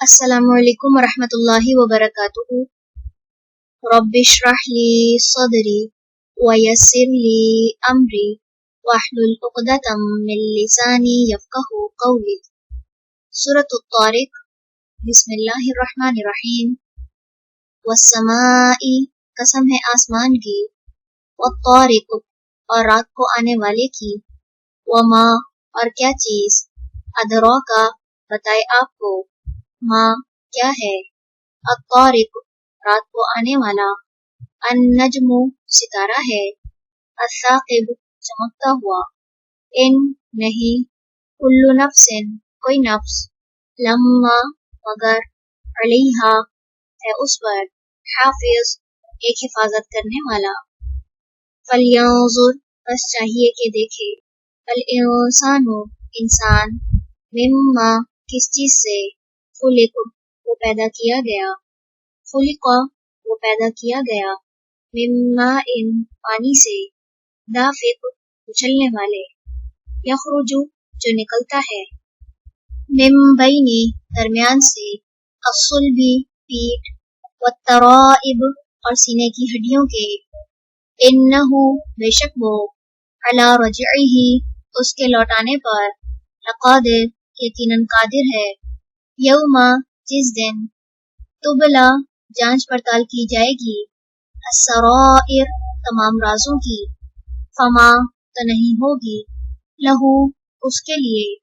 Assalamualaikum warahmatullahi wabarakatuh. Rabbi shrah li sadri wa yassir li amri wahlul 'uqdatam min lisani yafqahu qawli. Suratul Tariq. Bismillahirrahmanirrahim. Was-samaa'i, कसम है आसमान की, wat-tariq, और रात को आने वाले की, वमा, और क्या चीज, अदराका, बताए आपको, माँ क्या है, अत-तारिक, रात को आने वाला, अन-नजमु, सितारा है, अस-साक़िब, चमकता हुआ, इन, नहीं, कुल्लु नफ्सिन, कोई नफ्स, लम्मा, मगर, अलैहा, है उस पर, हाफिज, एक हिफाजत करने वाला, फलयंजुर, बस चाहिए कि देखे, अल-इंसानु, इंसान, मिम्मा, किस चीज से, खुलिक, वो पैदा किया गया, खुलिका, वो पैदा किया गया, मिम्मा इन, पानी से, दाफिक, उछलने वाले, यखरुजु, जो निकलता है, मिम बैनी, दरमियान से, अस्सुल्बी, पीठ, वत्तराइब, और सीने की हड्डियों के, इन्नहु, बेशक वो, अला रजइही, उसके लौटाने पर, लक़ादिर, यकीनन कादिर है, यौमा, जिस दिन, तुबला, जांच पड़ताल की जाएगी, अस्सराइर, तमाम राजों की, फमा, तो नहीं होगी, लहू, उसके लिए,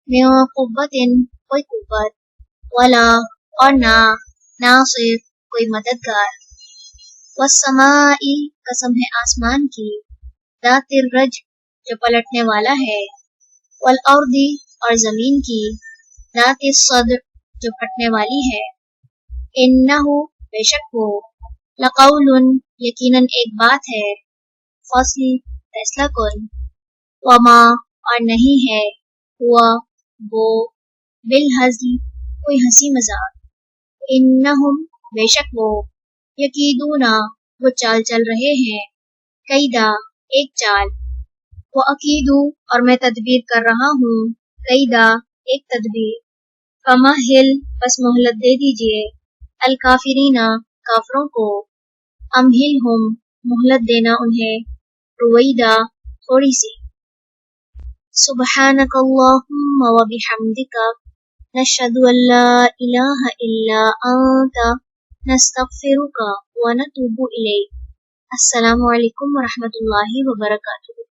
मिन कुव्वतिन, कोई कुव्वत, वला, और ना, नासिर, कोई मददगार, वस्समाई, कसम है आसमान की, दातिर रज, जो पलटने वाला है, वल अर्दी, और जमीन की, दातिर सद्र, जो फटने वाली है, इन्नहु, बेशक वो, लक़ौलुन, यकीनन एक बात है, फ़स्ल, फैसला कुन, वमा, और नहीं है, हुआ, वो, बिलहज़्ल, कोई हंसी मजाक, इन्नहुम, बेशक वो, यकीदूना, वो चाल चल रहे हैं, कैदा, एक चाल, वो अकीदू, और मैं तदबीर कर रहा हूँ, कैदा, एक तदबीर, फमहिल, बस मोहलत दे दीजिए, अल काफिरीना, काफरों को, अमहिलहुम, मोहलत देना उन्हें, रुवैदा, थोड़ी सी, सुब्हानकल्लाहुम्मा व बिहम्दिका, नशहदु अल्ला इलाहा इल्ला अंता, नस्तगफिरुका व नतूबु इलैक। अस्सलामु अलैकुम व रहमतुल्लाहि व बरकातुहू।